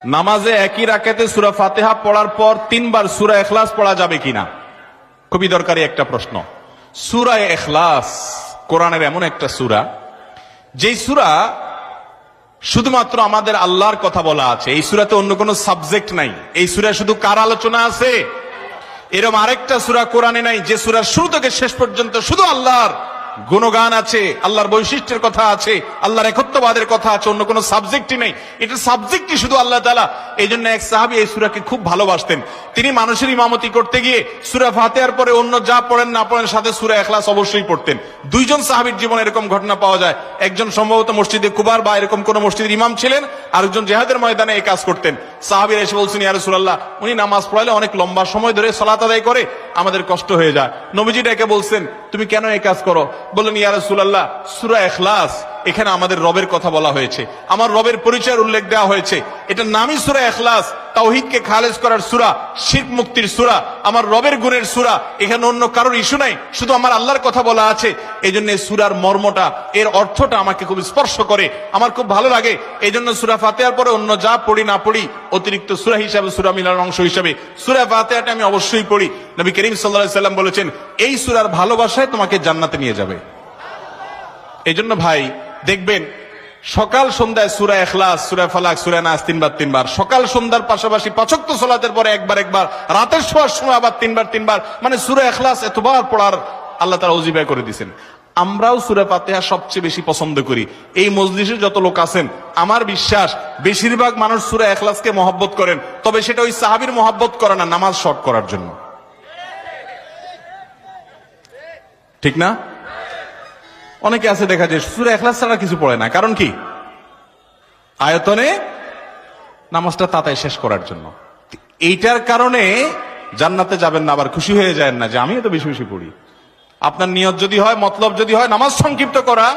নামাজে একই রাকাতে সূরা ফাতিহা পড়ার পর 3 বার সূরা ইখলাস পড়া যাবে কিনা? খুবই দরকারি একটা প্রশ্ন। সূরা ইখলাস কোরআনের এমন একটা সূরা, যেই সূরা শুধুমাত্র আমাদের আল্লাহর কথা বলা আছে। এই সূরাতে অন্য কোনো সাবজেক্ট নাই। এই সূরা শুধু কার আলোচনা আছে? এরকম আরেকটা সূরা কোরআনে নাই যে সূরা শুরু থেকে শেষ পর্যন্ত শুধু আল্লাহর গুণগান আছে, আল্লাহর বৈশিষ্ট্যের কথা আছে, আল্লাহর একত্ববাদের কথা আছে, অন্য কোনো সাবজেক্টই নেই। এটা সাবজেক্টই শুধু আল্লাহ তাআলা। এই জন্য এক সাহাবী এই সূরাকে খুব ভালোবাসতেন। তিনি মানুষের ইমামতি করতে গিয়ে সূরা ফাতিহার পরে অন্য যা পড়েন না পড়েন সাথে সূরা ইখলাস অবশ্যই পড়তেন। দুইজন সাহাবীর জীবনে এরকম ঘটনা পাওয়া যায়। একজন সম্ভবত মসজিদে কুবার বা এরকম কোন মসজিদের ইমাম ছিলেন, আরেকজন জিহাদের ময়দানে এই কাজ করতেন। সাহাবীরা এসে বলছেন, ইয়া রাসূলুল্লাহ, উনি নামাজ পড়ালে অনেক লম্বা সময় ধরে সালাত আদায় করে, আমাদের কষ্ট হয়ে যায়। নবীজি ডেকে বলছেন, তুমি কেন এই কাজ করো? বললেন, ইয়া রাসূলুল্লাহ, সূরা ইখলাস এখানে আমাদের রবের কথা বলা হয়েছে, আমার রবের পরিচয়ের উল্লেখ দেওয়া হয়েছে। এটা নামই সূরা ইখলাস, তাওহীদকে খালেজ করার সূরা, শিরক মুক্তির সূরা, আমার রবের গুণের সূরা। এখানে অন্য কারোর ইস্যু নাই, শুধু আমার আল্লাহর কথা বলা আছে। এই জন্য সূরার মর্মটা, এর অর্থটা আমাকে খুব স্পর্শ করে, আমার খুব ভালো লাগে। এই জন্য সূরা ফাতিহার পরে অন্য যা পড়ি না পড়ি, অতিরিক্ত সূরা হিসাবে, সূরা মিলার অংশ হিসাবে সূরা ফাতিহাটা আমি অবশ্যই পড়ি। নবী করিম সাল্লাল্লাহু আলাইহি সাল্লাম বলেছেন, এই সূরার ভালোবাসায় তোমাকে জান্নাতে নিয়ে যাবে। এই জন্য ভাই দেখবেন, সকাল সন্ধ্যায় সূরা ইখলাস, সূরা ফালাক, সূরা নাস 3 বার, সকাল সন্ধ্যার পাশাপাশি 5 ওয়াক্ত সালাতের পরে একবার, রাতের শোয়ার সময় আবার 3 বার, মানে সূরা ইখলাস এতবার পড়ার আল্লাহ তাআলা ওজিফা করে দিয়েছেন। আমরাও সূরা ফাতিহা সবচেয়ে বেশি পছন্দ করি। এই মজলিসে যত লোক আছেন, আমার বিশ্বাস বেশিরভাগ মানুষ সূরা ইখলাসকে মহব্বত করেন, তবে সেটা ওই সাহাবীর মহব্বত করে না, নামাজ শর্ট করার জন্য। ঠিক না? অনেকে আছে দেখা যায় সূরা ইখলাস ছাড়া কিছু পড়ে না, কারণ কি? আয়তনে নামাজটা তাড়াতাড়ি শেষ করার জন্য। এইটার কারণে জান্নাতে যাবেন না, আবার খুশি হয়ে যায় না যে আমি তো বেশি বেশি পড়ি। আপনার নিয়ত যদি হয়, মতলব যদি হয় নামাজ সংক্ষিপ্ত করা,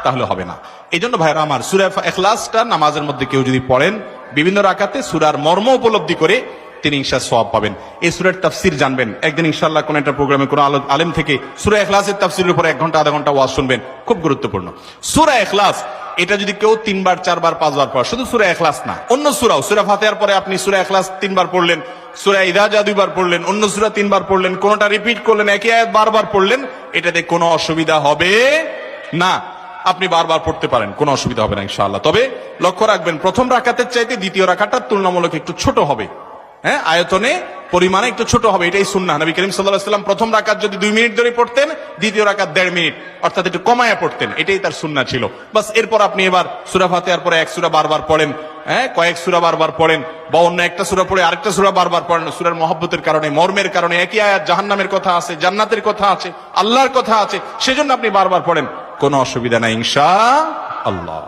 তাহলে হবে না। এই জন্য ভাইরা আমার, সূরা ইখলাসটা নামাজের মধ্যে কেউ যদি পড়েন বিভিন্ন রাকাতে, সূরার মর্ম উপলব্ধি করে তিনি ইনশাআল্লাহ সওয়াব পাবেন। এই সূরার তাফসীর জানবেন। একদিন ইনশাআল্লাহ কোন একটা প্রোগ্রামে কোন আলেম থেকে সূরা ইখলাসের তাফসীরের উপর 1 ঘন্টা আধা ঘন্টা ওয়াজ শুনবেন, খুব গুরুত্বপূর্ণ। সূরা ইখলাস এটা যদি কেউ 3 বার 4 বার 5 বার পড়ে, শুধু সূরা ইখলাস না, অন্য সূরাও, সূরা ফাতিহার পরে আপনি সূরা ইখলাস 3 বার পড়লেন, সূরা ইযা জা 2 বার পড়লেন, অন্য সূরা 3 বার পড়লেন, কোনটা রিপিট করলেন, একই আয়াত বারবার পড়লেন, এটাতে কোনো অসুবিধা হবে না। আপনি বারবার পড়তে পারেন, কোনো অসুবিধা হবে না ইনশাআল্লাহ। তবে লক্ষ্য রাখবেন, প্রথম রাকাতের চাইতে দ্বিতীয় রাকাতটা তুলনামূলক একটু ছোট হবে। হ্যাঁ, আয়তনে পরিমাণে একটু ছোট হবে, এটাই সুন্নাহ। নবী করিম সাল্লাল্লাহু আলাইহি ওয়াসাল্লাম প্রথম রাকাত যদি 2 মিনিট ধরে পড়তেন, দ্বিতীয় রাকাত 1.5 মিনিট, অর্থাৎ একটু কমায়া পড়তেন, এটাই তার সুন্নাহ ছিল। বাস, এরপর আপনি এবার সূরা ফাতিহার পরে 1 সূরা বারবার পড়েন, হ্যাঁ, কয়েক সূরা বারবার পড়েন, বা অন্য একটা সূরা পড়ে আরেকটা সূরা বারবার পড়েন। সূরার মহব্বতের কারণে, মর্মের কারণে, একই আয়াত জাহান্নামের কথা আছে, জান্নাতের কথা আছে, আল্লাহর কথা আছে, সেজন্য আপনি বারবার পড়েন, কোনো অসুবিধা নাই ইনশাআল্লাহ।